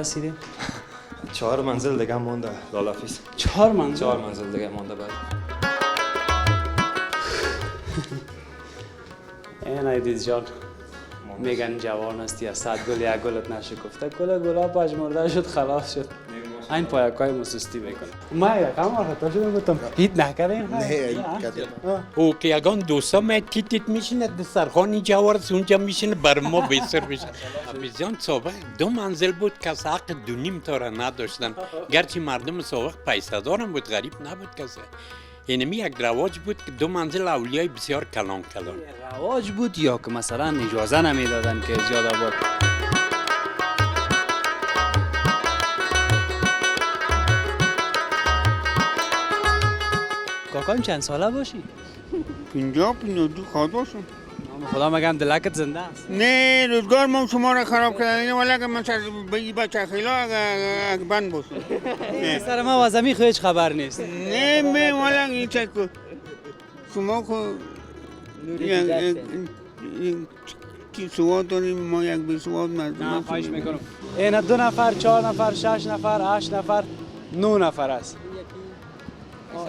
رسیدیم؟ 4 منزل دیگه مونده لالافیس. 4 منزل؟ 4 منزل دیگه مونده بعد. این ایدیز جان میگن جوان هستی از 100 گل یک گلت نشکفته. گل گلاب پژمرده شد خلاص شد. این پایکای مسستی میکنه. ما یکم خطا شدم گفتم هیچ نکردین؟ نه کردیم. او که یگان دوستا می تیتیت میشینه دسترخوانی جوارس اونجا میشینه بر ما بیسر بشه. بسیار سابق 2 منزل بود که حق 2.5 تا را نداشتن. گرچه مردم سابق پیسه دارم بود غریب نبود کسی. اینمی یک رواج بود که 2 منزل اولیای بسیار کلان. رواج بود یا که مثلا اجازه نمیدادن که زیاد آباد؟ کاکایم چند ساله باشی؟ 52 خواهداشم. خدا مگم دلکت زنده است. نه روزگار ما شما را خراب کردن ولی که من به بچه خیلا اگه بند باشم. سر ما وزمی هیچ خبر نیست. نه من ولی این چک شما خود کی سواد داریم ما یک بی سواد نه خواهش میکنم. این 2 نفر 4 نفر 6 نفر 8 نفر 9 نفر است.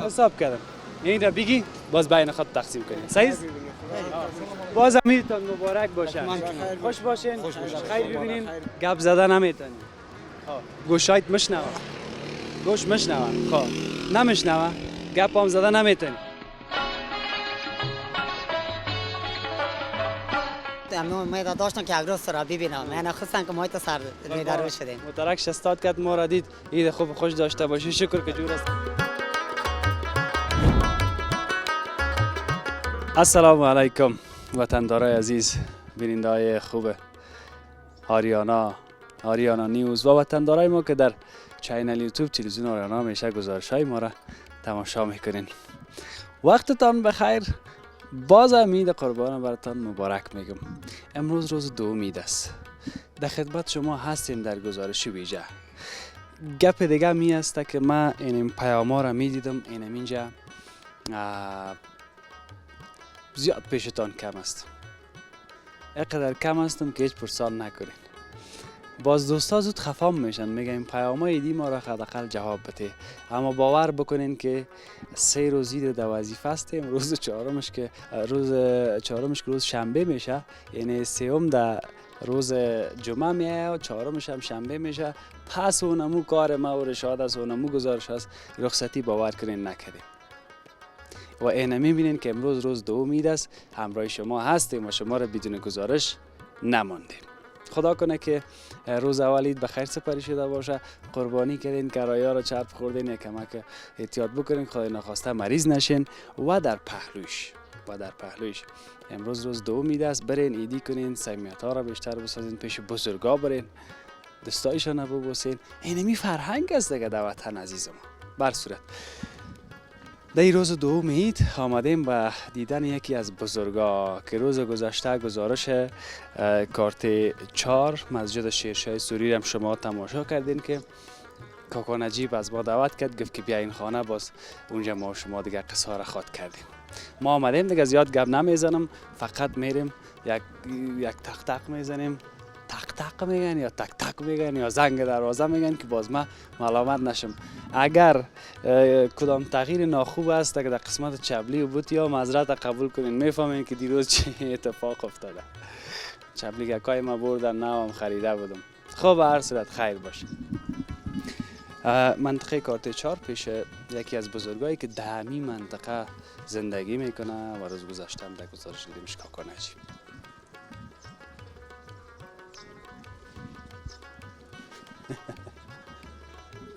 حساب کردم. این را بگی باز بین خود تقسیم کنیم. صحیح است؟ باز امیرتان مبارک باشه. خوش باشین. خیر ببینین. گپ زدن نمیتونین. گوشایت مشنوه. گوش مشنوه. خب نمیشنوه. گپ هم زدن نمیتونین. من داشتم که اگروز سر ببینم. من خواستم که ما تا سر ریدارو شدیم. مترک شستاد کرد ما را دید. عید خوب خوش داشته باشی. شکر که جور است. السلام علیکم وطندارای عزیز، بیننده های خوب آریانا نیوز و وطندارای ما که در چینل یوتیوب تلویزیون آریانا همیشه گزارش های ما را تماشا میکنین. وقتتان بخیر. باز امید قربان براتان مبارک میگم. امروز روز 2 امید است. در خدمت شما هستیم در گزارش ویژه. گپ دیگه می است که من این پیاما را میدیدم اینجا زیاد پیشتان کم است. اینقدر کم هستم که هیچ پرسان نکنین. باز دوستا زود خفام میشن میگن این پیامای ایدی ما را حداقل جواب بده. اما باور بکنین که 3 روزی در وظیفه هستیم. روز چهارمش که روز شنبه میشه، یعنی 3م در روز جمعه میایه و 4مش هم شنبه میشه. پس اونمو کار ما و رشاد است، اونمو گزارش است. رخصتی باور کنین نکردیم. و اینه میبینین که امروز روز 2 امید است. همراه شما هستیم و شما را بدون گزارش نماندیم. خدا کنه که روز اولید بخیر سپری شده باشه. قربانی کردین، کرایه را چرب خوردین، یک کمک احتیاط بکنین، خدای نخواسته مریض نشین. و در پهلویش امروز روز 2 امید است. برین ایدی کنین، صمیمیت ها را بیشتر بسازین، پیش بزرگا برین، دستایشان ببوسین. اینمی فرهنگ است دیگه در وطن عزیز ما. بر صورت در این روز 2 امید آمدیم به دیدن یکی از بزرگا که روز گذشته گزارش کارت 4 مسجد شیرشاه سوری هم شما تماشا کردین که کاکا نجیب از ما دعوت کرد، گفت که بیا این خانه، باز اونجا ما شما دیگه قصه را خواد کردیم. ما آمدیم دیگه زیاد گپ نمیزنم، فقط میریم یک تق تق میزنیم. تق میگن یا تک تک میگن یا زنگ دروازه میگن که باز ما ملامت نشم. اگر کدام تغییر ناخوب است که در قسمت چبلی و بوت یا معذرت قبول کنین. میفهمین که دیروز چه اتفاق افتاده. چبلی گکای ما بردن، نوام خریده بودم. خب به هر صورت خیر باشه. منطقه کارت 4 پیش یکی از بزرگایی که در همین منطقه زندگی میکنه و روز گذشته هم در گزارش دیدیمش، کاکا نجیب.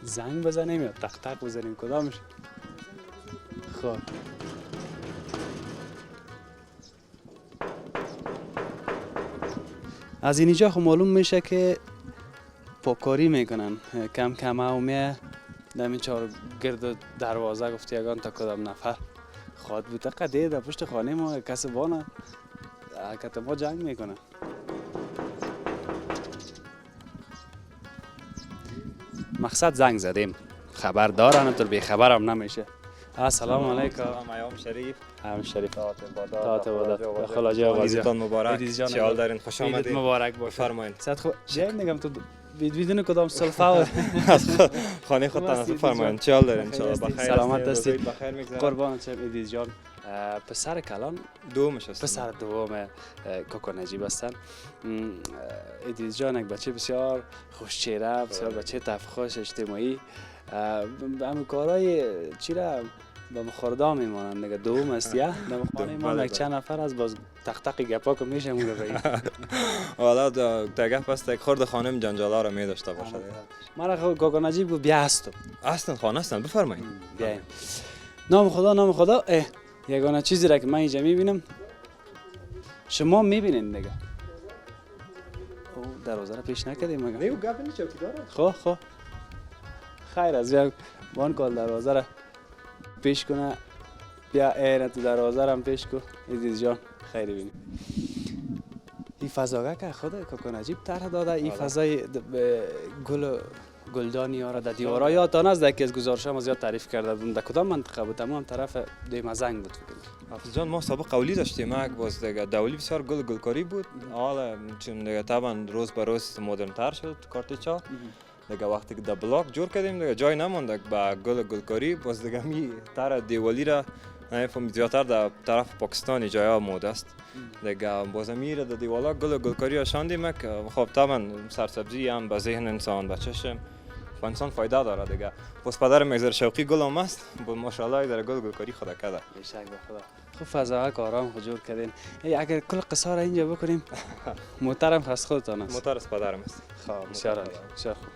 زنگ بزنیم یا تق تق بزنیم، کدامش؟ خب از اینجا خب معلوم میشه که پاکاری میکنن. کم کم اومیه نمی چهار گرد دروازه گفتی یگان تا کدام نفر خواد بود قدیه در پشت خانه ما کسی بانه حرکت ما جنگ میکنن. مقصد زنگ زدیم، خبر دارن تو بی خبرم نمیشه. السلام علیکم. ایام شریف. هم شریف. دعات بادات. خلاجه آغازی. عیدتان مبارک. چه حال دارین؟ خوش آمدید. عیدت مبارک باشه. بفرمایید. صد خو. جای میگم تو بدون کدام سلفه و خانه خود تنظیم فرمایید. چه حال دارین؟ ان بخیر. سلامت هستید. بخیر میگذره. قربانت شم ادریس جان. پسر کلان دومش هست. پسر دوم کوکو نجیب هستن. ادریس جان یک بچه بسیار خوشچهره، بسیار بچه تفخوش اجتماعی. همین کارهای چی را با مخوردام میمانند دیگه. دوم است یا در خانه ما یک چند نفر از باز تق گپا که میشه مونده بگیم. حالا در گپ است یک خورده خانم جنجالا را می داشته باشد. مرا کوکو نجیب گفت بیا هستم. اصلا خانه هستن بفرمایید. بیاین. نام خدا یگانه چیزی را که من اینجا میبینم شما میبینین دیگه. او دروازه را پیش نکردیم مگه؟ نیو گپ نیست چوکیدار. خب خیر از یک بان کال دروازه را پیش کنه. بیا اینا تو دروازه را هم پیش کن ادریس جان. خیر ببینیم این فضاگه که خود کوکو نجیب طرح داده. این فضای گلدانی ها را در دیوارها یادتان است یکی از گزارش‌ها ما زیاد تعریف کرده بودم. در کدام منطقه بود؟ تمام طرف دیمزنگ بود فکر کنم. حافظ جان ما سابق قولی داشتیم یک باز دیگه دولی بسیار گلکاری بود. حالا چون دیگه طبعا روز به روز مدرن تر شد کارتیچا. دیگه وقتی که در بلاک جور کردیم دیگه جای نموند با گلکاری باز دیگه می تر دیوالی را نمیفهم زیادتر در طرف پاکستانی جایا مود است. دیگه باز میره در دیوالا گلکاری آشاندیم که خب طبعا سرسبزی هم به ذهن انسان به چشم و انسان فایده داره دیگه. پس پدر مگذر شوقی گلم است با ماشاءالله در گلکاری خدا کرده. بیشک به خدا. خوب فضا کارام خود جور کردین. اگر کل قصه را اینجا بکنیم محترم خاص خودتان است. موتر از پدرم است. خب بسیار عالی بسیار خوب.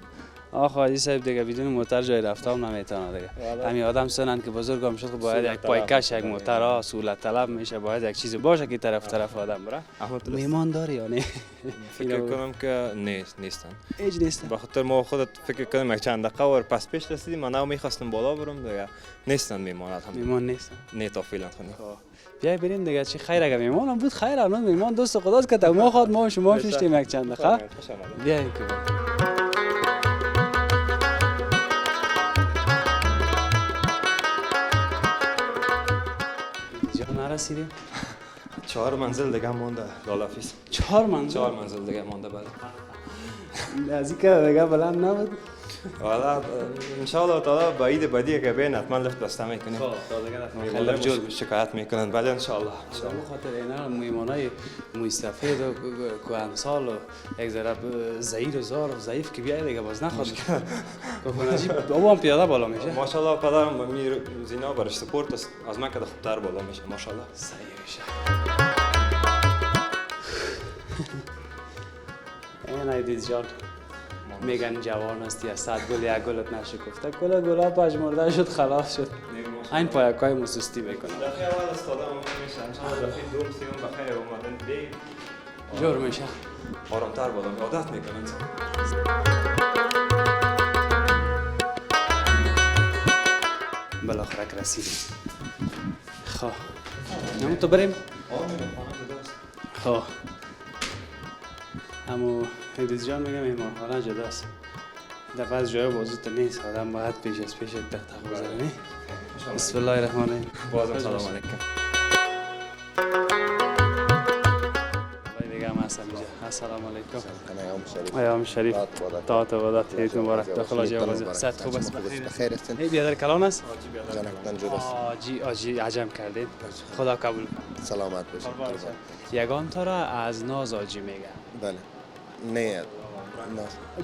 آخه حاجی صاحب دیگه بدون موتر جای رفتم نمیتونه دیگه. همین آدم سنن که بزرگم شد باید یک پایکش یک موتر سهولت طلب میشه. باید یک چیز باشه که طرف آدم بره. میمان داری یا نه؟ فکر کنم که نیستن. هیچ نیستن. به خاطر ما خودت فکر کنم یک چند دقیقه ور پس پیش رسیدیم من میخواستم بالا برم دیگه نیستن میمان میمان نیستن. نه تا فعلا خونی. بیای بریم دیگه چه خیر اگه میمانم بود خیر الان میمان دوست خداست که ما خود ما شما ششتیم یک چند دقیقه. بیای که نرسیدیم. 4 منزل دیگه مونده لالافیس. 4 منزل؟ 4 منزل دیگه مونده بله. نزدیک دیگه بلند نبود. والا ان شاء الله تعالی بعید بدی که بین حتما لفت بسته میکنیم. خیلی جور شکایت میکنن بله ان شاء الله. به خاطر اینا میمونای مستفید و کوهنسال و یک ذره ضعیف و زار و ضعیف که بیای دیگه باز نخواد. کوکو نجیب بابا هم پیاده بالا میشه. ماشاءالله پدرم می زینا برش سپورت است از من که خوبتر بالا میشه ماشاءالله. صحیح میشه. این ادریس جان میگن جوان هستی از 100 گل یک گلت نشکفته. کل گلا پژمرده شد خلاص شد. این پایکای مسستی میکنه. دفعه اول استادم میشه ان شاء الله دفعه دوم سوم بخیر اومدن دی جور میشه. آرامتر بالا می عادت میکنن انسان. بالاخره رسیدیم. خب نمو تو بریم. خب همو ادریس جان میگم مهمانخانه جداست. در بعض جای بازوت نیست آدم باید پیش از پیش تخت بزنه. بسم الله الرحمن الرحیم. بازم سلام علیکم. دیگه هم هستم اینجا. السلام علیکم. ایام شریف. دعوت ودات عید مبارک. داخل جای بازی. صحت خوب است. بخیر هستین؟ ای بیادر کلان است؟ جانکتان جور است. آجی عجم کردید. خدا قبول کنه. سلامت باشید. یگان تا را از ناز آجی میگن. بله. نه.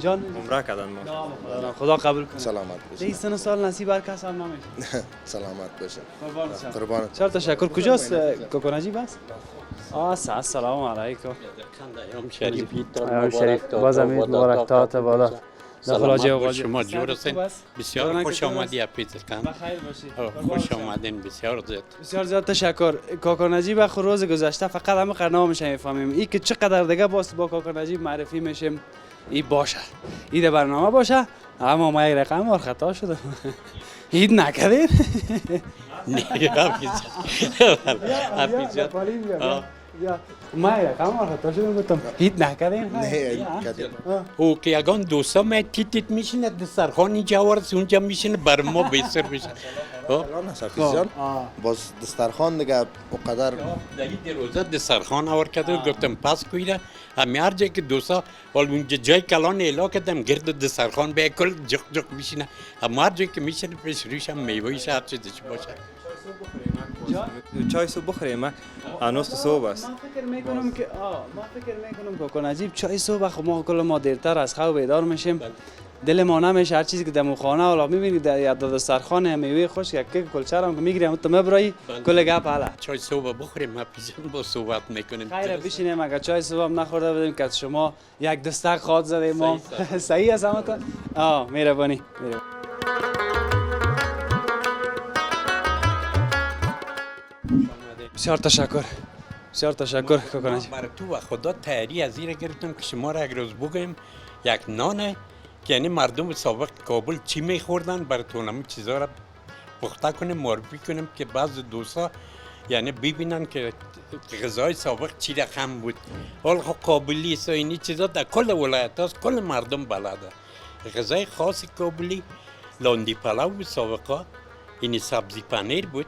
جان عمره کردن ما. خدا قبول کنه. سلامت باشید. این سن سال نصیب هر کس هم نمیشه. سلامت باشید. قربانت. چهار تشکر. کجاست کوکو نجیب است؟ السلام علیکم. شریف بازم عید مبارک تات بالا. سلامت شما جور هستین. بسیار خوش آمدی اپیتکان. بخیر باشید. خوش آمدین بسیار زیاد تشکر. کوکو نجیب اخر روز گذشته فقط همه قرنامش میفهمیم. این که چقدر دیگه با کوکو نجیب معرفی میشیم این باشه. این برنامه باشه. اما ما یک رقم اور خطا شده. عید نکردین؟ نه بیا ما رقم آخه شدم گفتم هیچ نکردین نه کردیم. او که یگان دوستا ما تیت میشینه دسترخوان اینجا ورس اونجا میشینه بر ما بیسر بشه. الان هست حفیظ جان باز دسترخوان دیگه اقدر در روزه دسترخوان آور کرده گفتم پس کویره همی هر جایی که دوستا حال اونجا جای کلان ایلا کردم گرد دسترخوان به کل جق جق میشینه اما هر جایی که میشینه پیش رویش هم میوهیش هر چیزش باشه. چای صبح بخوریم هنوز که صبح است. ما فکر میکنم کاکا نجیب چای صبح خب ما دیرتر از خواب بیدار میشیم دل ما نمیشه هر چیزی که در خانه حالا میبینید در دسترخوان میوه خوش یک کلچر هم که میگیریم تو مبرایی کل گپ حالا چای صبح بخوریم ما پیشم با صحبت میکنیم. خیر بشینیم اگر چای صبح هم نخورده بودیم که شما یک دستک خواد زدیم ما صحیح است همتون مهربانی بسیار تشکر کاکا نجیب برای تو و خدا تیاری از این گرفتم که شما را یک روز بگویم یک نانه که یعنی مردم سابق کابل چی میخوردن برای تو همه چیزا را پخته کنیم معرفی کنیم که بعض دوستا یعنی ببینن که غذای سابق چی رقم بود. حال خب کابلی است و اینی چیزا در کل ولایت هست کل مردم بلده. غذای خاص کابلی لاندی پلو بود سابقا اینی سبزی پنیر بود.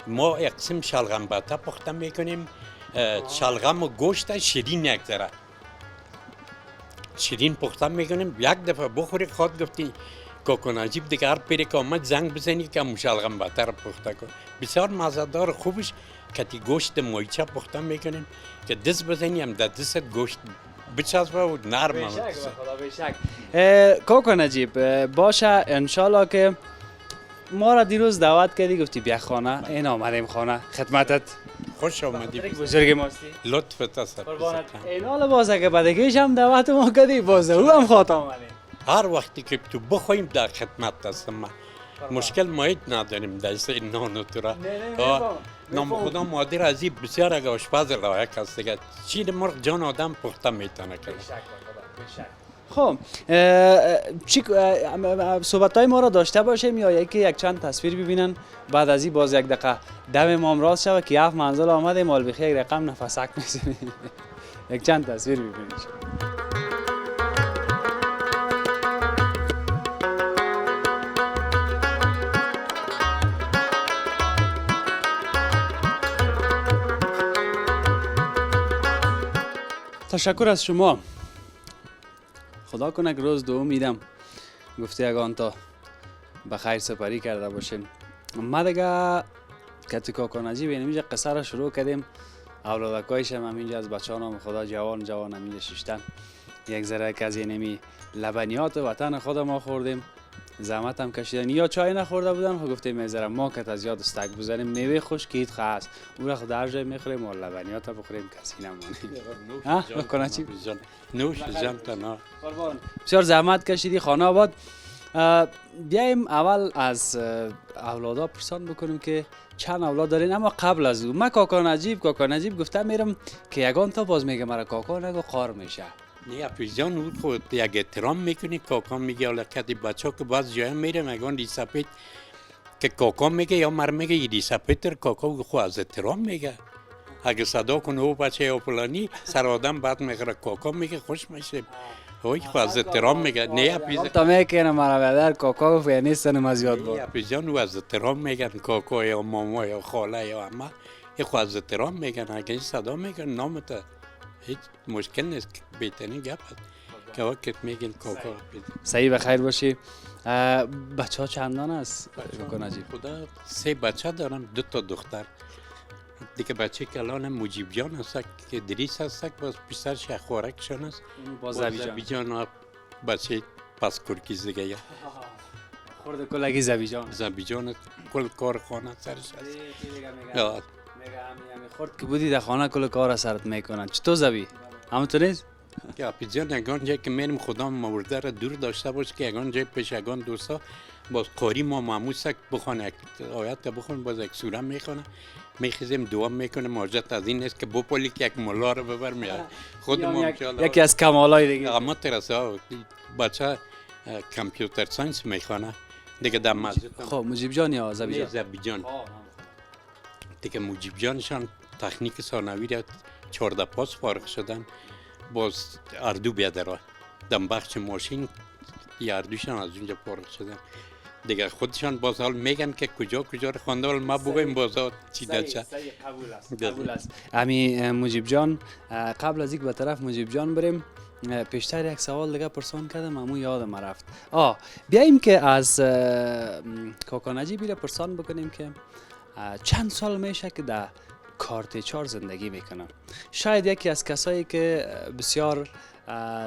ما یک قسم شلغم بته پخته میکنیم شلغم و گوشت شیرین یک ذره شیرین پخته میکنیم یک دفعه بخوری خواد گفتی کاکا نجیب دیگه هر پیری که آمد زنگ بزنی که همون شلغم بته رو پخته کن بسیار مزه‌دار خوبش کتی گوشت مایچه پخته میکنیم که دست بزنی هم در دست گوشت بچسبه و نرم کاکا نجیب باشه انشالله که ما را دیروز دعوت کردی گفتی بیا خانه این آمدیم خانه خدمتت خوش آمدی بزرگ ماستی لطفت است این حال باز اگه بدگیش هم دعوت ما کردی باز او هم خواهد آمدیم هر وقتی که تو بخوایم در خدمت هستم من مشکل مایید نداریم دست این نان و تو را نام خدا مادر عزیز بسیار اگه آشپز لایق است دیگه شیر مرغ جان آدم پخته میتونه کرد. خب صحبت های ما را داشته باشیم یا یک چند تصویر ببینن بعد از این باز یک دقیقه دم ما هم راست شود که 7 منزل آمده مال بخیر یک رقم نفسک میزنیم یک چند تصویر ببینید. تشکر از شما خدا کنه که روز دوم میدم گفته اگان تا به خیر سپری کرده باشیم ما دیگه کتی کاکا نجیب اینجا قصه را شروع کردیم اولادکایش هم همینجا از بچه هم خدا جوان همینجا ششتن یک ذره که از اینمی لبنیات وطن خود ما خوردیم زحمت هم کشیدن یا چای نخورده بودن خب گفتیم میذارم ما که از یاد استک بزنیم میوه خوش کیت خاص اون را خود هر جای میخوریم و لبنیات بخوریم کسی نمونه نوش جان تنا بسیار زحمت کشیدی خانه آباد بیایم اول از اولادا پرسان بکنیم که چند اولاد دارین اما قبل از او من کاکا نجیب گفتم میرم که یگان تا باز میگه مرا کاکا نگو خار میشه نه افیزان او خود یک احترام میکنی کاکا میگه حالا کدی بچه که باز جای میره مگان ریسپیت که کاکا میگه یا مر میگه ریسپیتر کاکا خود از احترام میگه اگه صدا کنه او بچه یا فلانی سر آدم بعد میگه کاکا میگه خوش میشه اوی خود از احترام میگه نه افیزان تا میکنه مرا بدر کاکا گفت یعنی نیستن از یاد بود افیزان او از احترام میگن کاکا یا ماما یا خاله یا عمه خود از احترام میگن اگه صدا میگن نامت هیچ مشکل نیست بهترین گپ است که وقت میگن کاکا صحیح بخیر باشی بچه ها چندان است کاکا نجیب خدا 3 بچه دارم 2 تا دختر دیگه بچه که الان مجیب جان هست که دریس هست باز پسرش خوارکشان است باز زبیجان بچه پس کرکیز دیگه یا خورده کلگی زبیجان کل کار خانه سرش هست میگه خورد که بودی در خانه کل کار سرت میکنن چطور زبی؟ همونطور نیست؟ یا پیجان یگان جایی که میرم خدا مورده را دور داشته باش که یگان جای پیش یگان دوستا باز قاری ما معموسک بخونه آیت بخون باز یک سوره میخونه میخیزیم دعا میکنه ماجت از این است که بپولی که یک ملا رو ببر میاد خود ما یکی از کمالای دیگه اما ترسا بچه کامپیوتر ساینس میخونه دیگه در مسجد خب مجیب جان یا زبی جان دیگه مجیب جانشان تکنیک ثانوی را 14 پاس فارغ شدن باز اردو بیاد را دم بخش ماشین یا اردوشان از اونجا فارغ شدن دیگه خودشان باز حال میگن که کجا کجا رو خوانده ولی ما بگویم باز چی دچه قبول است امی مجیب جان قبل از اینکه به طرف مجیب جان بریم پیشتر یک سوال دیگه پرسان کردم امو یادم رفت بیاییم که از کاکا نجیبی را پرسان بکنیم که چند سال میشه که در کارتچار زندگی میکنم شاید یکی از کسایی که بسیار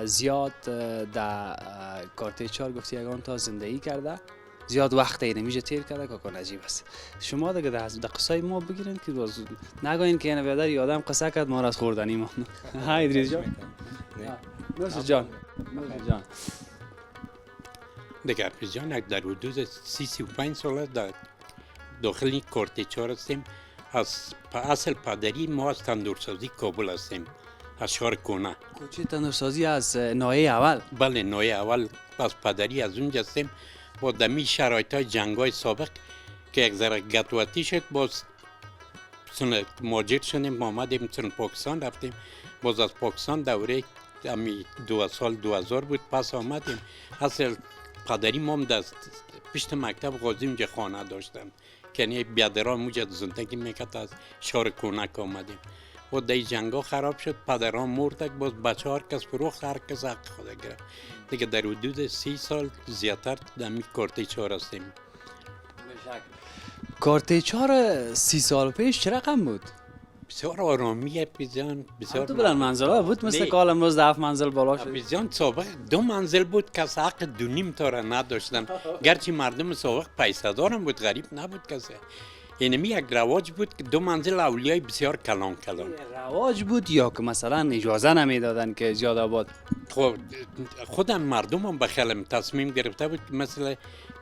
زیاد در کارتچار گفتی یگان تا زندگی کرده زیاد وقت اینمیشه تیر کرده کاکا نجیب است شما دیگه در قصای ما بگیرین که باز نگوین که این بیادر یادم قصه کرد ما را از خوردنی ما های ادریس جان نوش جان دیگه افیز جان در حدود 35 ساله در داخل کارتچار هستیم از اصل پدری ما از تندورسازی کابل هستیم از شهر کنه کوچه تندورسازی از نایه اول بله نایه اول از پدری از اونجا هستیم با دمی شرایط های جنگ های سابق که یک ذره گتواتی شد باز مهاجر شدیم آمدیم پاکستان رفتیم باز از پاکستان دوره امی 2000 بود پس آمدیم اصل پدری مام دست پشت مکتب غازی اونجا خانه داشتم که یعنی بیادران اونجا زندگی میکرد از شهر کونک آمدیم و دی جنگا خراب شد پدران مردک باز بچه هر کس فروخت هر کس حق خود گرفت دیگه در حدود 30 سال زیادتر دمی کارتچار هستیم کارتچار 30 سال پیش چه رقم بود؟ بسیار آرامی پیزان بسیار تو بلند منزل ها بود مثل که حال امروز 7 منزل بالا شد پیزان سابق 2 منزل بود کس حق 2.5 تا را نداشتن گرچه مردم سابق پیسه دارم بود غریب نبود کسی اینمی یک رواج بود که 2 منزل اولیای بسیار کلان رواج بود یا که مثلا اجازه نمیدادن که زیاد آباد خودم مردم هم بخیلم تصمیم گرفته بود مثل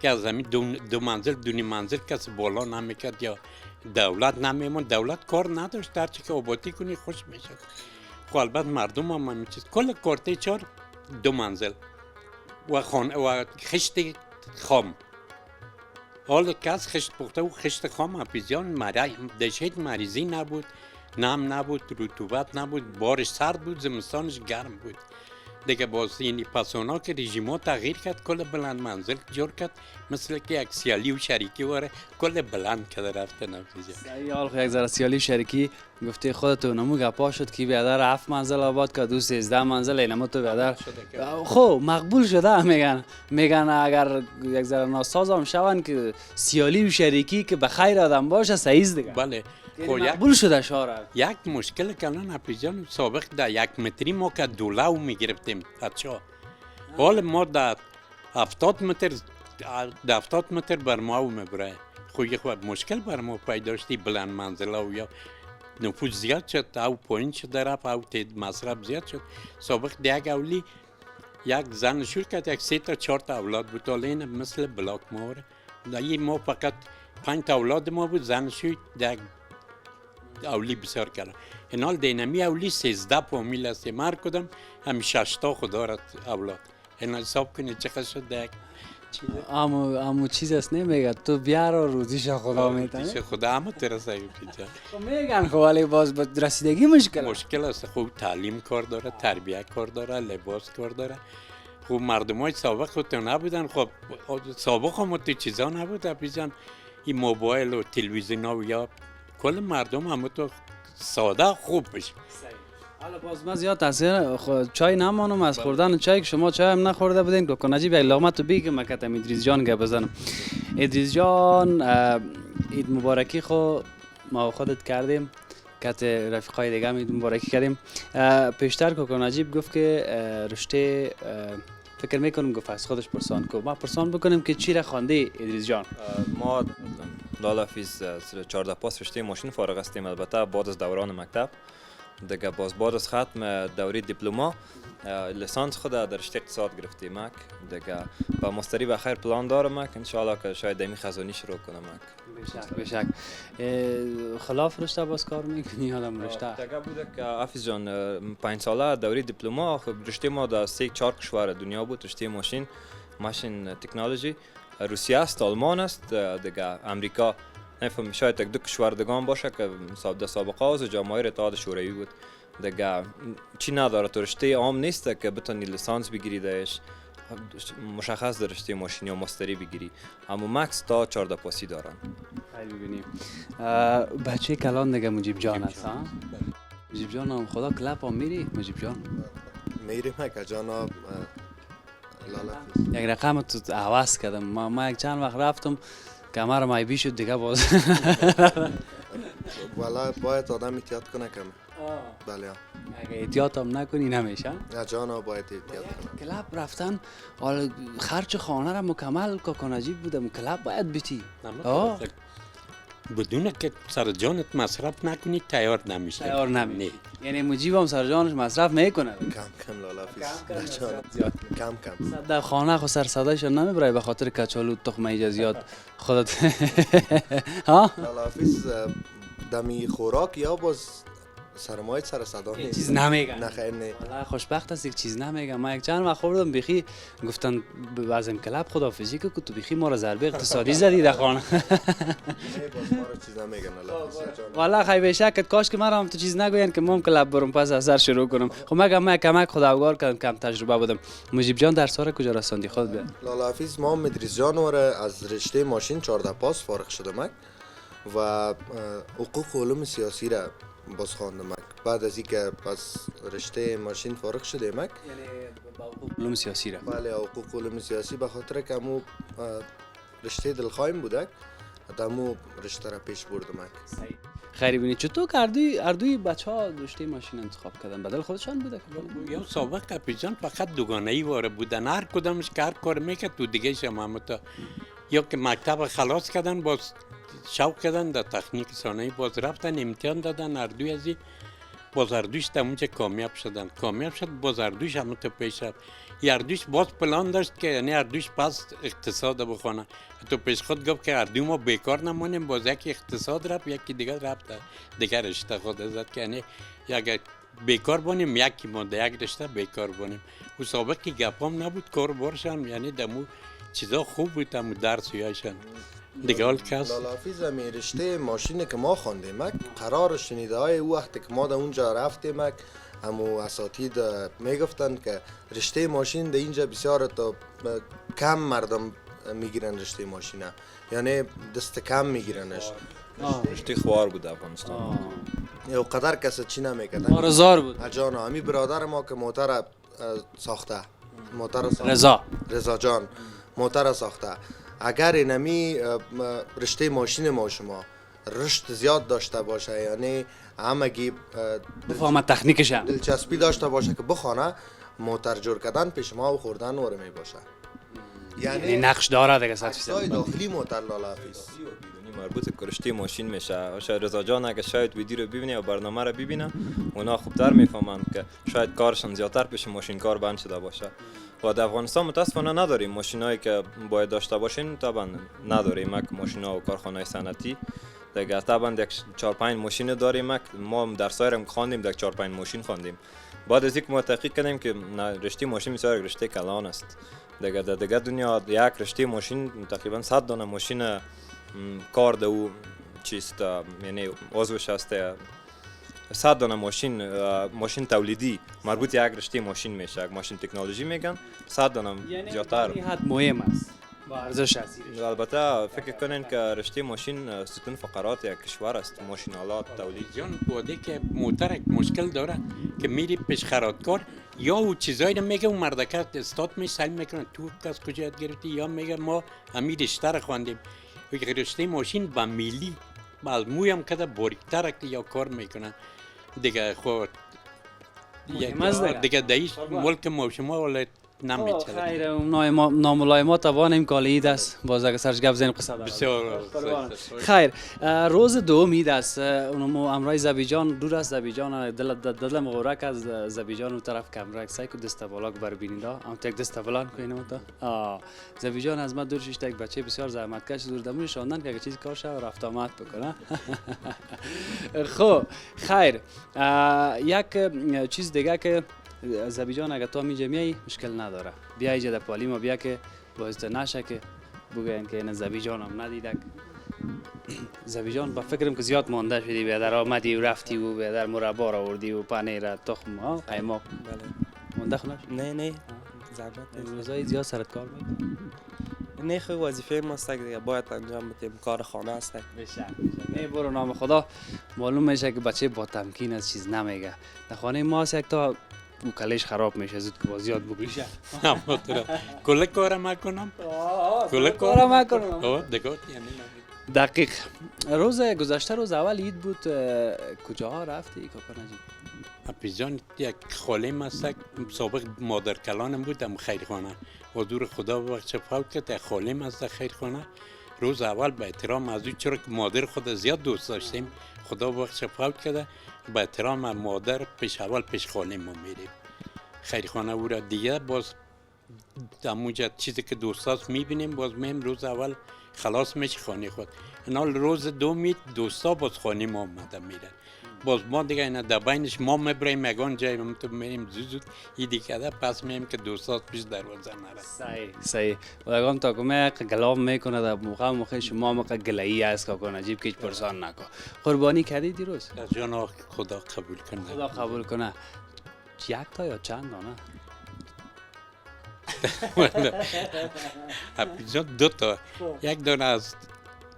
که از همین 2 منزل 2.5 منزل کسی بالا نمیکرد یا دولت نمیمون دولت کار نداشت در چی که آبادی کنی خوش میشه خب البته مردم هم همین چیز کل کارتچار 2 منزل و خشت خام حال کس خشت پخته و خشت خام اپیزیان دشت مریضی نبود نم نبود رطوبت نبود بارش سرد بود زمستانش گرم بود دیگه باز این پسونا که رژیما تغییر کرد کل بلند منزل جور کرد مثل که یک سیالی و شریکی واره کل بلند کرده رفته نفیزه صحیح حال یک ذره سیالی و شریکی گفته خودتو نمو گپا شد که بیادر 7 منزل آباد که 2 13 منزل اینما تو بیادر خب مقبول شده میگن اگر یک ذره ناساز هم شون که سیالی و شریکی که بخیر آدم باشه صحیح دیگه بله مقبول شده شاره یک مشکل کلان اپیجان سابق در 1 متری ما که دولو میگرفتیم بچه حال ما در 70 متر بر ما میبره خوی مشکل بر ما پیداشتی بلند منزل ها و یا نفوذ زیاد شد او پایین شد رفت او مصرف زیاد شد سابق دیگ اولی یک زن شور کرد یک 3 تا 4 تا اولاد بود این مثل بلاک ماره در ما فقط 5 تا اولاد ما بود زن شور دیگ اولی بسیار کرد این حال دینمی اولی 13 فامیل است مر کدم همی 6 تا خدا را اولاد این حساب کنی چقدر شد دیگ امو چیز است نمیگه تو بیار و روزیش خدا میتنه روزیش خدا همه ترسایی پیچه میگن خب ولی باز با رسیدگی مشکل است خوب تعلیم کار داره تربیه کار داره لباس کار داره خوب مردم های سابق خود نبودن خب سابق هم تو چیزا نبود پیچن این موبایل و تلویزیون ها و یا کل مردم هم تو ساده خوب بشه حالا باز من زیاد تاثیر چای نمانم از خوردن چای که شما چای هم نخورده بودین که نجیب یک لغمت رو بگم مکتم ادریس جان گپ بزنم ادریس جان عید مبارکی خو ما خودت کردیم کت رفیقای دیگه هم عید مبارکی کردیم پیشتر که نجیب گفت که رشته فکر میکنم گفت از خودش پرسان کو ما پرسان بکنیم که چی را خوانده ادریس جان ما لالا فیز 14 پاس رشته ماشین فارغ هستیم البته بعد از دوران مکتب دیگه باز بعد از ختم دوره دیپلم لیسانس خود در رشته اقتصاد گرفتیم مک دیگه با مستری بخیر پلان دارم مک ان شاء الله که شاید دمی خزانی شروع کنم مک بشک خلاف رشته باز کار میکنی حالا رشته دیگه بوده که حافظ جان 5 ساله دوره دیپلم خب رشته ما در 3-4 کشور دنیا بود رشته ماشین تکنولوژی روسیه است آلمان است دیگه امریکا نفهم شاید یک 2 کشور دیگه باشه که در سابقه از جامعه اتحاد شوروی بود دیگه چی نداره، تو رشته عام نیست که بتونی لیسانس بگیری درش، مشخص در رشته ماشین یا مستری بگیری، اما مکس تا 14 پاسی دارن. خیلی ببینیم بچه کلان دیگه مجیب جان هست ها؟ مجیب جان هم خدا کلپ هم میری مجیب جان؟ میریم که جناب یک رقم تو عوض کردم، ما یک چند وقت رفتم کمر مایبی شد دیگه باز. والا باید آدم احتیاط کنه کم. بله. اگه احتیاط هم نکنی نمیشه. نه جانا باید احتیاط کنه. کلاب رفتن حالا خرج خانه را مکمل کاکا نجیب بودم، کلاب باید بیتی. بدون که سر جانت مصرف نکنی تیار نمیشه. تیار نمیشه. یعنی مجیب هم سر جانش مصرف میکنه. کم لالا فیس. کم. در خانه خو سر صدایش نمیبره به خاطر کچالو تخم ایجا زیاد خودت. ها؟ لالا فیس دمی خوراک یا باز سرمایه سر صدا نیست. چیز نمیگن. نه خیر نه. والله خوشبخت است یک چیز نمیگم. ما یک چند وقت خوردم بخی گفتن بعضیم کلاب خداحافظی که تو بخی ما را ضربه اقتصادی زدی در خانه. نه باز ما را چیز نمیگن لالا فیس. والله خیلی بشکت کاش که مرا هم تو چیز نگوین که ما کلاب برم پس از سر شروع کنم. خب مگه من کمک خداوار کردم، کم تجربه بودم. مجیب جان در سال کجا رساندی خود به؟ لالا فیس ما مدرس جان از رشته ماشین 14 پاس فارغ شدم و حقوق علوم سیاسی را باز خواندم. بعد از اینکه از رشته ماشین فارغ شدم یعنی علوم سیاسی را. بله حقوق علوم سیاسی به خاطر که مو رشته دلخواهیم بوده دمو رشته را پیش بردم. خیلی بینید چطور که اردوی بچه ها رشته ماشین انتخاب کردن بدل خودشان بوده که یا سابق کپیجان فقط دوگانه ای واره بودن، هر کدامش که هر کار میکرد تو دیگه شما یا که مکتب خلاص کردن باز شوق کردن در تکنیک صنایع باز رفتن امتحان دادن، اردوی ازی باز اردوش تمونچه کامیاب شد باز اردوش همون تو پیش رفت. اردوش باز پلان داشت که یعنی اردوش پس اقتصاد بخونه، تو پیش خود گفت که اردو ما بیکار نمونیم، باز یکی اقتصاد رفت یکی دیگر رفت دیگر رشته خود ازد که یعنی یک بیکار بانیم یکی مونده یک رشته بیکار بانیم. و سابقی گپام نبود کار بارشان، یعنی دمو چیزا خوب بود دمو درس یایشان دیگه حال کس لالا فیس می رشته ماشین که ما خواندیم قرار شنیده های او وقتی که ما در اونجا رفتیم امو اساتید میگفتن که رشته ماشین در اینجا بسیار تا کم مردم میگیرن رشته ماشین، یعنی دست کم میگیرنش. رشته خوار بود افغانستان. یا قدر کسی چی نمیکردن. مارزار بود. جانا همی برادر ما که موتر ساخته، رضا جان موتر ساخته. اگر اینمی رشته ماشین ما شما رشد زیاد داشته باشه، یعنی همگی بفهمه تکنیکش هم دلچسپی داشته باشه که بخونه، موتر جور کردن پیش ما و خوردن وره می باشه. یعنی نقش داره دیگه 100%. اجزای داخلی موتر لالا فیس مربوط به رشته ماشین میشه. شاید رضا جان اگه شاید ویدیو رو ببینه یا برنامه رو ببینه اونا خوبتر میفهمن که شاید کارشون زیادتر پیش ماشین کار بند شده باشه. و در افغانستان متاسفانه نداریم ماشینایی که باید داشته باشین، طبعا نداریم ماشینا و کارخانه صنعتی دیگه. طبعا یک 4-5 ماشین داریم. ما در سایر خواندیم در 4-5 ماشین خواندیم. بعد از اینکه ما تحقیق کردیم که رشته ماشین بسیار رشته کلان است دیگه. در دیگه دنیا یک رشته ماشین تقریبا 100 دانه ماشین کار دو چیست، یعنی عضوش هست 100 دانه ماشین تولیدی مربوط یک رشته ماشین میشه. یک ماشین تکنولوژی میگن 100 دانه زیادتر. یعنی حد مهم است با ارزش است. البته فکر کنین که رشته ماشین ستون فقرات یک کشور است. ماشین آلات تولید جان بوده که موتر یک مشکل داره که میری پیش خراتکار یا او چیزایی رو میگه اون مردکت استاد میسل میکنن تو از کجا یاد گرفتی، یا میگه ما همین رشته رو خواندیم. رشته ماشین با میلی بالموی هم کده باریکتر یا کار میکنن دیگه. خود دیگه دایش ملک ما شما ولایت نمیچله. خیر ناملایمات توانیم کالی دست باز اگه سرش گپ زنیم قصه بسیار خیر. روز دوم عید است، اونم امرای زبیجان دور است. زبیجان دل مغورک از زبیجان اون طرف کمرک سعی کو دست بالا بر بیننده ام تک دست بالا کنیم تا زبیجان از ما دور شش یک بچه بسیار زحمت کش دور دمون شوندن که اگه چیزی کارش رفت آمد بکنه. خب خیر یک چیز دیگه که زبیجان اگه تو میجه میای مشکل نداره، بیا اینجا در پالی ما بیا که باعث نشه که بگوین که این زبیجان هم ندیدک زویجان با فکرم که زیاد مانده شدی بیادر آمدی و رفتی و بیادر مربا را آوردی و پنیر تخم ها قیماق بله. مانده خونه نه زحمت نیست. روزای زیاد سرت کار میکنی نه خو وظیفه ماست دیگه باید انجام بدیم کار خانه است. نه برو نام خدا معلوم میشه که بچه با تمکین از چیز نمیگه در خانه ما هست یک تا او کلش خراب میشه زود که با زیاد بگوشه اما تو کل کارم کنم کل کارم نکنم او دگاه یعنی دقیق روز گذشته روز اول عید بود کجاها رفتی کاکا نجیب اپیزان یک خالم است سابق مادر کلانم بودم خیرخانه حضور خدا بخش فوت کرد یک خالم است خیرخانه روز اول به احترام از او چرا که مادر خود زیاد دوست داشتیم خدا بخش فوت کرده به احترام مادر پیش اول پیش خالم ما میریم خیرخانه او را دیگه باز در چیزی که دوستاست میبینیم باز میم روز اول خلاص میشه خانه خود انال روز دومی دوستا باز خانه ما آمده میرن باز ما دیگه اینا در بینش ما میبریم یگان جای ما تو میریم زود ایدی کده پس میم که دوستات پیش دروازه نره صحیح و یگان تا که گلام میکنه در موقع شما موقع گلایی است کاکا نجیب که هیچ پرسان نکن قربانی کردی دیروز از جان خدا قبول کنه خدا قبول کنه یک تا یا چند دانه اپیزود دو تا یک دانه از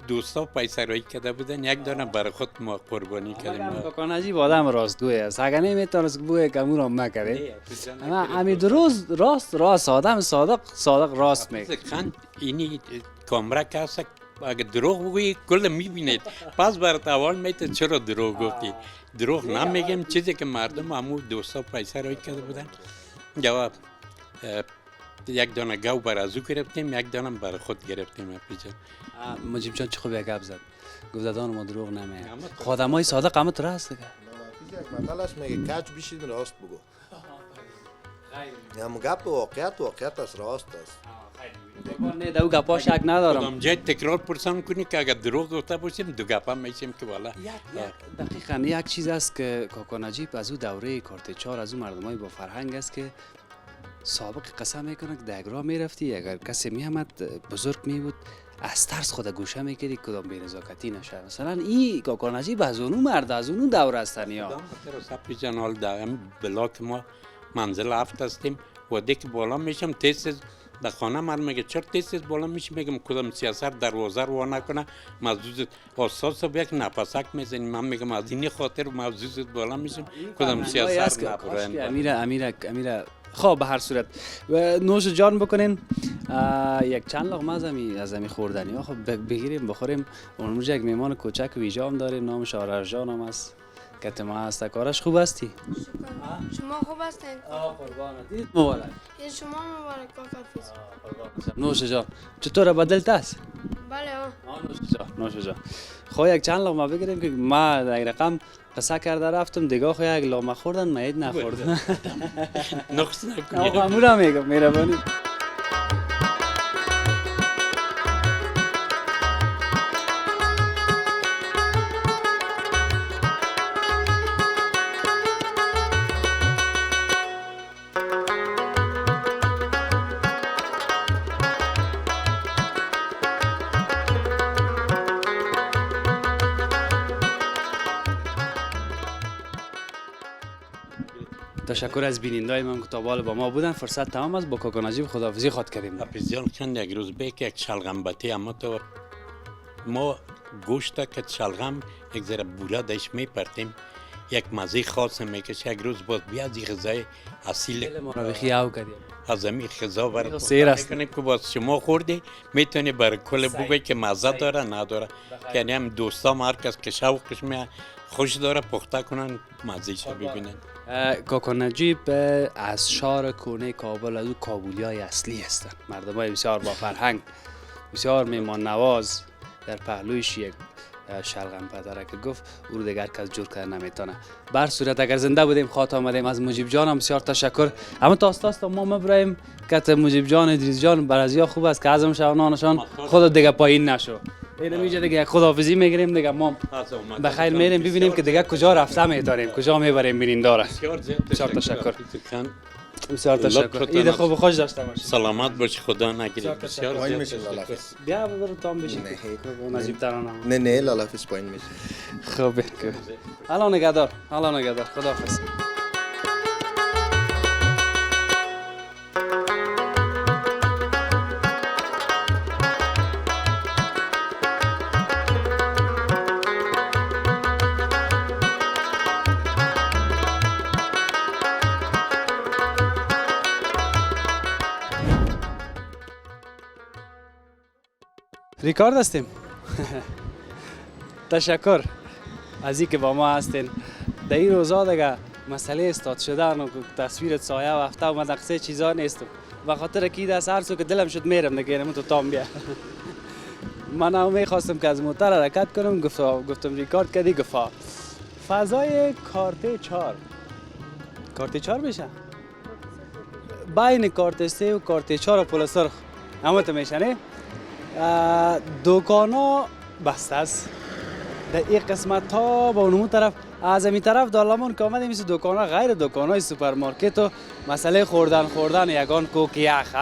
دوستا پیسرایی کرده بودن یک دانه برای خود ما قربانی کردیم کاکا نجیب آدم راستگوی است اگر نمیتونست که بوی کمون هم نکرده اما امی درست راست آدم صادق راست میگه خند اینی کامرا که هست اگر دروغ بگویی کل میبینید پس برات اول میتونید چرا دروغ گفتی دروغ نمیگیم چیزی که مردم همو دوستا پیسرایی کرده بودن جواب یک دانه گاو بر از او گرفتیم یک دانه بر خود گرفتیم اپیجان مجیب جان چه خوب یک گپ زد گفت دادان ما دروغ نمیگه خادمای صادق همه تو راست دیگه یک مطل است میگه کج بشید راست بگو هم گپ واقعیت است راست است نه دو گپا شک ندارم کدام جای تکرار پرسان کنی که اگر دروغ گفته باشیم دو گپا میشیم که والا دقیقاً یک چیز است که کاکا نجیب از او دوره کارت 4 از او مردمای با فرهنگ است که سابق قسم میکنه که دگرا میرفتی اگر کسی میامد بزرگ می بود از ترس خود گوشه میکردی کدام بی‌نزاکتی نشه مثلا این کاکا نجیب از اونو مرد از اونو دوره هستنی ها سپی جان حال در بلاک ما منزل 7 هستیم و دیگه بالا میشم تیز در خانه من میگه چرا تیز بالا میشه میگم کدام سیاست دروازه رو نکنه موضوع اساس یک نفسک میزنیم من میگم از این خاطر موضوع بالا میشم کدام سیاست نپرن امیر خب به هر صورت نوش جان بکنین یک چند لقمه از امی خوردنی ها خب بگیریم بخوریم اون یک میمان کوچک ویژه هم داریم نامش آرش جان هم است که ما هست کارش خوب هستی شما خوب هستین؟ قربانت عید مبارک عید شما مبارک کاکا فیض نوش جان چطوره بدلت است بله نوش جان خب یک چند لقمه بگیریم که ما در رقم قصه کرده رفتم دیگه خو یک لقمه خوردن ما عید نخوردم نقص نکنیم آقا مورا میگم مهربانی تشکر از بینندای من که تا بالا با ما بودن فرصت تمام است با کاکا نجیب خداحافظی خود کردیم اپیزیال چند یک روز بیک یک شلغم اما تو ما گوشت که شلغم یک ذره بولا داشت میپرتیم یک مزه خاص میکشه یک روز باز بیا از غذای اصیل ما رو بخیاو کردیم از این غذا برای سیر است کنیم که باز شما خوردی میتونی برای کل بگوی که مزه داره نداره یعنی هم دوستام هر کس که شوقش میاد خوش داره پخته کنن مزهش رو ببینن کاکا نجیب از شهر کونه کابل از او کابولیای اصلی هستند مردمای بسیار با فرهنگ بسیار میمان نواز در پهلویش یک شلغم پدره که گفت او رو دیگر کس جور کردن نمیتونه بر صورت اگر زنده بودیم خاط آمدیم از مجیب جان هم بسیار تشکر اما تا ما مبرایم که مجیب جان ادریس جان برازیا خوب است که ازم شونانشان خود دیگه پایین نشو اینو میگه دیگه خداحافظی میگیریم دیگه ما بخیر میریم ببینیم که دیگه کجا رفته میتونیم کجا میبریم بیننده را بسیار تشکر بسیار تشکر. لطفتان عید است. خوب و خوش داشته باشید. سلامت باش، خدا نگیره. بسیار پایین زیاد میشین تشکر. لالافیس. بیا برو تام بشین. نجیب ترانه. نه لالافیس پایین میشین. خوبه که. الان نگهدار. خداحافظ. ریکارد هستیم. تشکر از اینکه با ما هستین. در این روزا دیگه مسئله استاد شدن و تصویر سایه و هفته و مدقسه چیزا نیستم. به خاطر کی دست هر سو که دلم شد میرم دیگه، اینم تو تام بیا. من هم میخواستم که از موتر حرکت کنم، گفتم ریکارد کردی گفا. فضای کارت 4 میشه؟ بین کارت 3 و کارت 4 و پل سرخ همه تو میشه نه؟ دکانا بسته است. در این قسمت ها با اونمون طرف از این طرف دالمون که آمدیم مثل دکانا غیر دکانای سوپرمارکت و مسئله خوردن یگان کوک یخ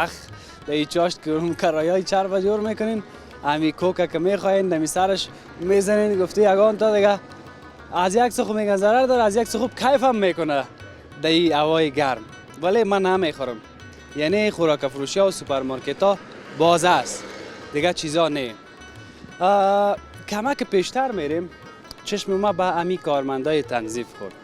در این چاشت که اون کرایای چرب جور میکنین امی کوک که میخواین دمی سرش میزنین گفته یگان تا دیگه از یک سخو میگن ضرر داره، از یک سخو کیف هم میکنه در این هوای گرم. ولی من نمیخورم، یعنی خوراک فروشی ها و سوپرمارکت ها باز است دیگه چیزا نه. کمک پیشتر میریم چشم ما به امی کارمندای تنظیف خورد.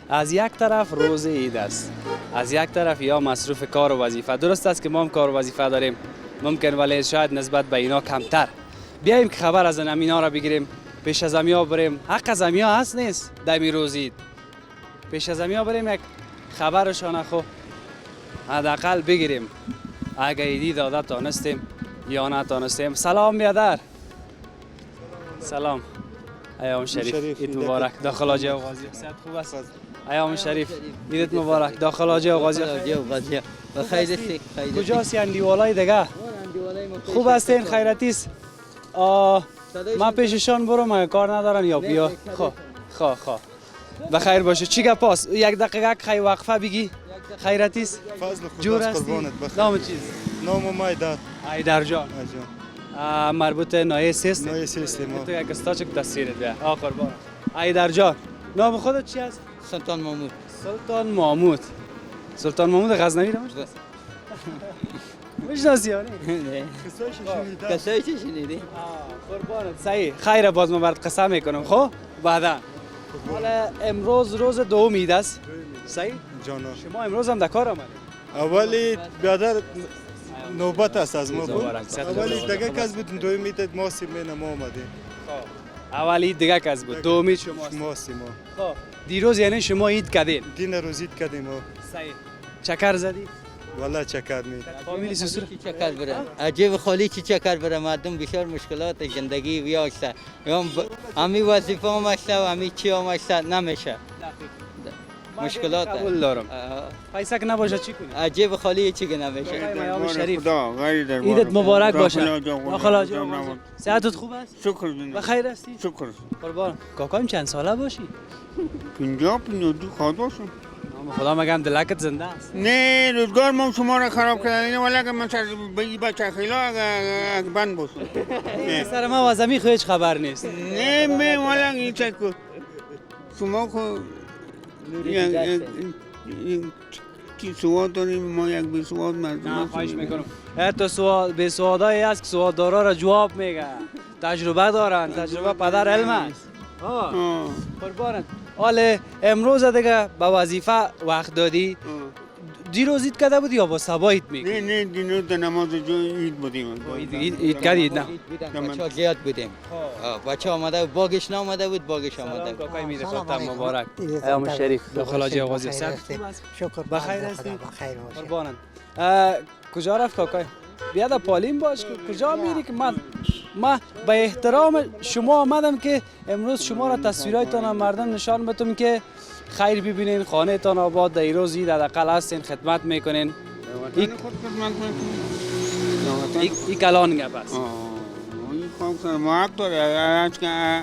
از یک طرف روز عید است، از یک طرف یا مصروف کار و وظیفه. درست است که ما هم کار و وظیفه داریم ممکن، ولی شاید نسبت به اینا کمتر. بیاییم که خبر از امینا را بگیریم، پیش از امیا بریم. حق از امیا هست نیست دمی روز عید، پیش از امیا بریم یک خبرشان خو حداقل بگیریم اگه ایدی داده تانستیم یا نتانستیم. سلام بیادر. سلام. ایام شریف، عید مبارک. داخل آجی آغازی صحت خوب است؟ ایام شریف، عیدت مبارک. داخل آجی آغازی بخیر هستی؟ کجاست این دیوالای دیگه؟ خوب هستین؟ خیرتی است؟ من پیششان برم اگه کار ندارن یا بیا. خب بخیر باشه. چی گپ است؟ یک دقیقه خیلی وقفه بگی. خیرتی است؟ فضل جور خدا هستی؟ قربانت بخیر. نام چیز؟ نام مایداد. ایدر جان. مربوط نایه سیست؟ نایه سیستم. تو یک استاچک تصویرت بیا. قربان. ایدر جان. نام خودت چی است؟ سلطان محمود. سلطان محمود غزنوی رو میشناسی؟ میشناسی یا نه؟ کسایی چه شنیدی؟ قربانت. صحیح. خیر، باز من برات قسم میکنم. خب بعدا. حالا امروز روز دوم عید است. صحیح؟ جانا. شما امروز هم در کار آمدید؟ اولی بیادر نوبت است از ما بود. مبارک. اولی دیگه کس بود، دومی دید ما سیمین ما آمدیم. اولی دیگه کس بود، دومی شماست. ما سیما. خب دیروز یعنی شما عید کردین؟ دین روز عید کردیم ما. صحیح. چکر زدی؟ والله چکر نی. فامیلی سوسور چی چکر بره؟ عجیب خالی چی چکر بره؟ مردم بسیار مشکلات زندگی بیاشته. همی وظیفه هم هسته و همی چی هم هسته نمیشه. مشکلات قبول دارم. پیسک نباشه چی کنی؟ عجیب خالی چی نمیشه. ایام شریف. خدا غیر دربار. عیدت مبارک باشه. داخل داخل آجی آجی. آغازی. صحتت خوب است؟ شکر دنیا. بخیر هستی؟ شکر. قربان. کاکایم چند ساله باشی؟ 52 خدا شد. خدا مگم دلکت زنده است. نه روزگار ما شما را خراب کردن، ولی که من سر بی بچه خیلا اگه بند باشم. سر ما و زمین هیچ خبر نیست. نه من ولی این چک شما خو کی سواد داریم، ما یک بی سواد مردم. نه خواهش میکنم. تو سواد به سوادایی هست که سواددارا را جواب میگه. تجربه دارن، تجربه پدر علم است. قربانت. حالا امروز دیگه به وظیفه وقت دادی؟ دیروز عید کرده بودی یا با صبح عید میکنی؟ نه دیروز در نماز جو عید بودیم. عید کردید نه؟ بچه ها زیاد بودیم. بچه آمده بود، باگش نامده بود، باگش آمده بود. کاکای میره خودتم مبارک. ایام شریف. داخل آجی آغازی صحت خوب است؟ شکر. بخیر هستی؟ بخیر باشه. قربانت. کجا رفت کاکای؟ بیا در پالیم باش. کجا میری که من به احترام شما آمدم که امروز شما را تصویرایتان مردم نشان بدم که خیر ببینین، خانه تان آباد، در روز عید حداقل هستین، خدمت میکنین. این کلان گپ است. خب سر ما حق داره،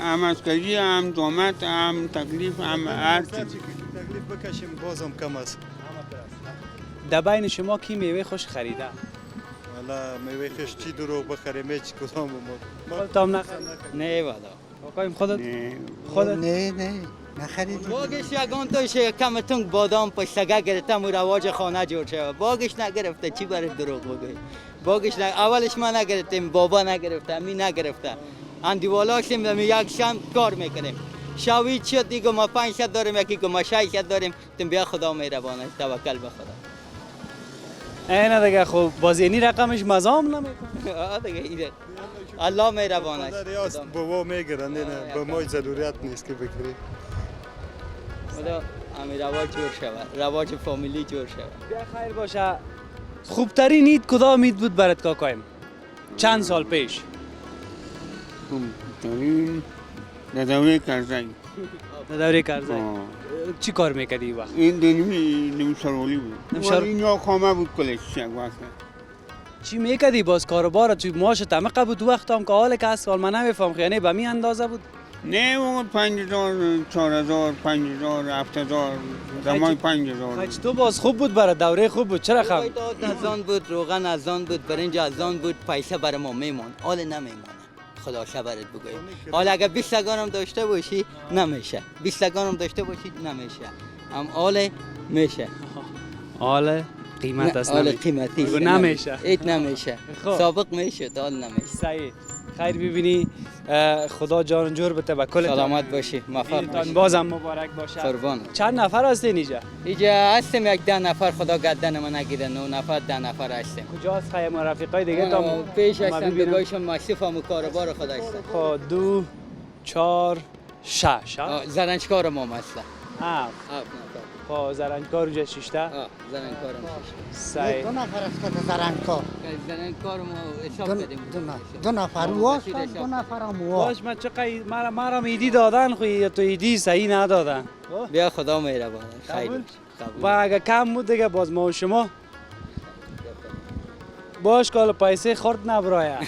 هم اسکری هم زحمت هم تکلیف هم هر چیز. تکلیف بکشیم بازم کم است. در بین شما کی میوه خوش خریده؟ والا میوه خوش چی دروغ بخریم چی کدام ما خودتام نخرید؟ نه والا. آقایم خودت؟ خودت؟ نه نخریدیم. باگش یگان توش کم تونگ بادام پشتگه گرفتم و رواج خانه جور شد. باگش نگرفته چی برای دروغ بگوی؟ باگش اولش ما نگرفتیم، بابا نگرفته، امی نگرفته. اندیوالا شدیم یک شام کار میکنیم. شاوید شد دیگه ما 500 داریم، یکی که ما 600 داریم. تم بیا خدا مهربانه، توکل به خدا. اینه دیگه خب باز اینی رقمش مزام نمیکنه. دیگه ایده. الله مهربان است. ریاست بابا میگرن نه به ما ضرورت نیست که بگیریم. خدا امی رواج جور شود، رواج فامیلی جور شود. بیا خیر باشه. خوبترین عید کدام عید بود برات کاکایم؟ چند سال پیش؟ در دوره کرزی. در دوره کرزی. چی کار میکردی وقت؟ این نمیشارولی بود. این یا خامه بود کلش یک وقت. چی میکردی باز کاروبار تو معاش تمقه بود وقت هم که حال که از سال من نمیفهم خیلی به می اندازه بود؟ نه موقع 5000 4000 5000 7000 زمان 5000 خیلی تو باز خوب بود برای دوره خوب بود چرا خب؟ از آن بود، روغن از آن بود، برنج از آن بود، پیسه برای ما میمون. حال نمیمونه. خدا شبرت بگویم. حالا اگر 20 هم داشته باشی نمیشه. 20 هم داشته باشی نمیشه. حال میشه. حال قیمت است حال قیمتی نمیشه. ایت نمیشه. سابق میشه حال نمیشه. صحیح. خیر ببینی خدا جان جور به توکل سلامت باشی. موفق باشی. بازم مبارک باشه. قربان. چند نفر هستین اینجا؟ اینجا هستیم یک 10 نفر خدا گردن ما نگیره 9 نفر 10 نفر هستیم. کجاست خیلی رفیقای دیگه تا پیش هستن بگویشون مصیف هم کاربار خدا هستن. خب 2 4 6 زرنجکار ما هستن. خب زرنجکار اونجا 6 تا زرنجکار ما صحیح. 2 نفر است که زرنجکار. زرنجکار ما حساب بدیم. 2 نفر واس 2 نفر هم واس. باش من چقدر مرا ایدی دادن خو تو ایدی صحیح ندادن. بیا خدا مهربانه. خیر. و اگه کم بود دیگه باز ما و شما باش کال پیسه خورد نبرایا.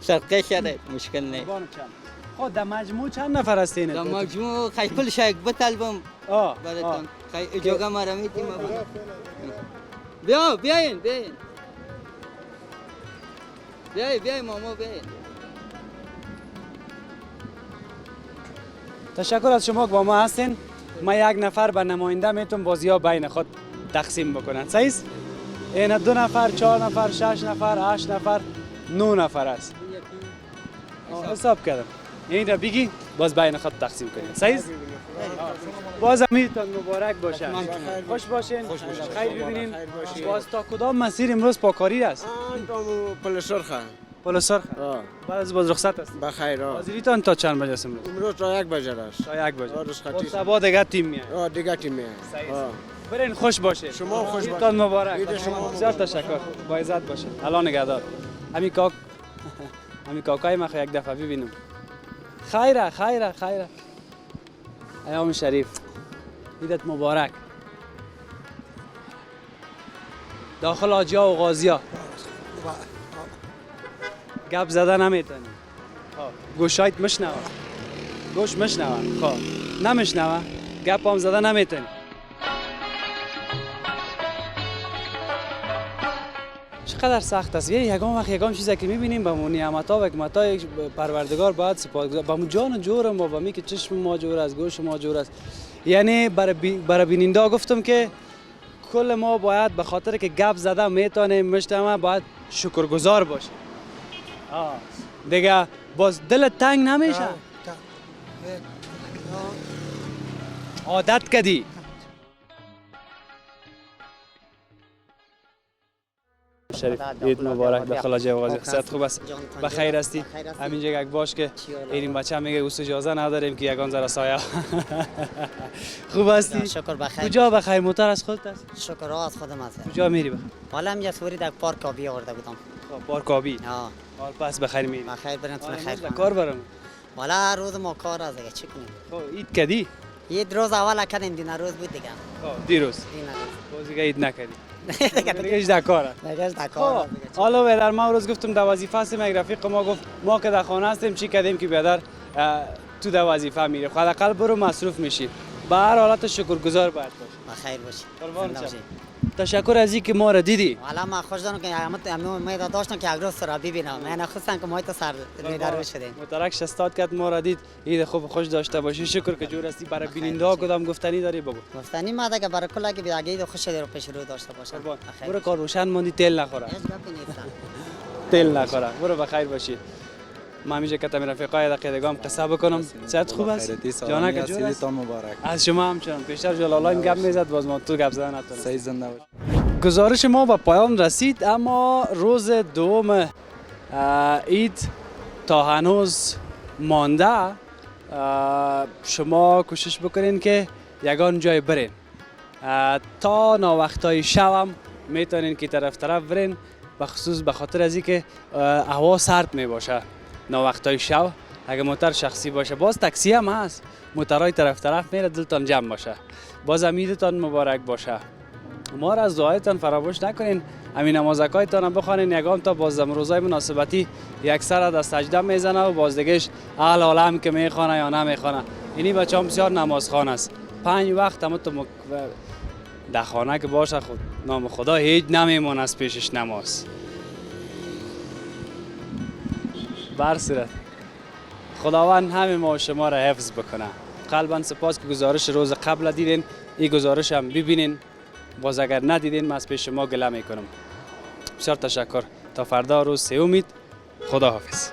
صدقه شده مشکل نه. خب در مجموع چند نفر هستین؟ در مجموع خیلی کلش یک بطلبم براتون. خیلی اجازه مرا میدیم. بیاین. بیاین ماما بیاین. تشکر از شما که با ما هستین. ما یک نفر به نماینده میتون بازی ها بین خود تقسیم بکنن. صحیح است؟ این 2 نفر، 4 نفر، 6 نفر، 8 نفر، 9 نفر است. حساب کردم. این را بگی باز بین خود تقسیم کنید. صحیح است؟ باز امیدتان مبارک باشه. خوش باشین. خیر ببینین. باز تا کدام مسیر امروز پاکاری است؟ پل سرخ. پل سرخ. بعد از باز رخصت است. بخیر. حاضریتان تا چند بجه است امروز؟ امروز تا 1 بجه است. تا 1 بجه. باز صبح دیگه تیم میاد. دیگه تیم میاد. برین خوش باشه. شما خوش باشید. عیدتان مبارک. بسیار تشکر. با عزت باشه. الله نگهدار. همین کاکای ما یک دفعه ببینم. خیره. ایام شریف. عیدت مبارک. داخل آجیا و غازیا. گپ زده نمیتونی. گوشایت مشنوه. گوش مشنوه. خب نمیشنوه. گپ هم زده نمیتونی. چقدر سخت است. یگان وقت یگان چیزی که میبینیم به مون نعمت‌ها و حکمت‌های پروردگار باید سپاسگزار با جان جور ما و می که چشم ما جور است، گوش ما جور است. یعنی برای بیننده گفتم که کل ما باید به خاطر که گپ زده میتونیم مجتمع باید شکرگزار باشیم. دیگه باز دل تنگ نمیشه. عادت کردی. شریف عید مبارک داخل آجای غازی. صحت خوب است؟ بخیر هستی؟ همینجا یک باش که این بچه میگه اوست اجازه نداریم که یگان ذره سایه. خوب هستی؟ شکر بخیر. کجا بخیر؟ موتور از خودت است؟ شکر از خودم است. کجا میری بخیر؟ حالا هم یه سوری در پارک آبی آورده بودم. پارک آبی؟ حال پس بخیر میری؟ بخیر برنتون خیر. کار برم؟ حالا روز ما کار است دیگه چی کنیم؟ خب عید کردی؟ عید روز اول کردیم دینا روز بود دیگه. دیروز؟ باز دیگه عید نکردی؟ دیگه در کاره. حالا در ما روز گفتم در وظیفه هستیم. یک رفیق ما گفت ما که در خانه هستیم چی کردیم که بیادر تو در وظیفه میره. حداقل برو مصروف میشی. به هر حالت شکرگزار باید باشی. بخیر باشی. قربان شم. تشکر از اینکه ما را دیدی. حالا من خوش دارم که امید داشتم که یک روز تو را ببینم. من خواستم که ما تو سر میدار شدیم. مترک شستاد کرد ما را دید. عید خوب خوش داشته باشی. شکر که جور هستی. برای بیننده ها کدام گفتنی داری بگو. گفتنی ما که برای کلا که عید خوش رو پیش رو داشته باشم. برو کار روشن ماندی تیل نخوره. هیچ گپی نیست. تیل نخوره. برو بخیر باشی. ما همیشه که تم رفیقای دقیقم قصه بکنم. صحت خوب است؟ جانا که جور است؟ مبارک. از شما همچنان. پیشتر جلالا این گپ میزد باز ما تو گپ زدن نتونست. سعی زنده باش. گزارش ما به پایان رسید اما روز دوم عید تا هنوز مانده. شما کوشش بکنین که یگان جای برین تا ناوقتای شب هم میتونین که طرف برین بخصوص به خاطر از اینکه هوا سرد می باشه ناوقتای شب. اگه موتر شخصی باشه باز تاکسی هم هست موترهای طرف میره دلتان جمع باشه. باز عیدتان مبارک باشه. ما را از دعایتان فراموش نکنین. همین نمازکایتان هم بخوانین. یگان تا باز روزای مناسبتی یک سر از سجده میزنه و باز دیگهش اهل عالم که میخوانه یا نمیخوانه. اینی بچه هم بسیار نمازخوان است. 5 وقت هم تو در خانه که باشه خود نام خدا هیچ نمیمونه از پیشش نماز. بر صورت خداوند همه ما و شما را حفظ بکنه. قلبا سپاس که گزارش روز قبل دیدین. این گزارش هم ببینین. باز اگر ندیدین من از پیش شما گله میکنم. بسیار تشکر. تا فردا روز سوم. خدا حافظ.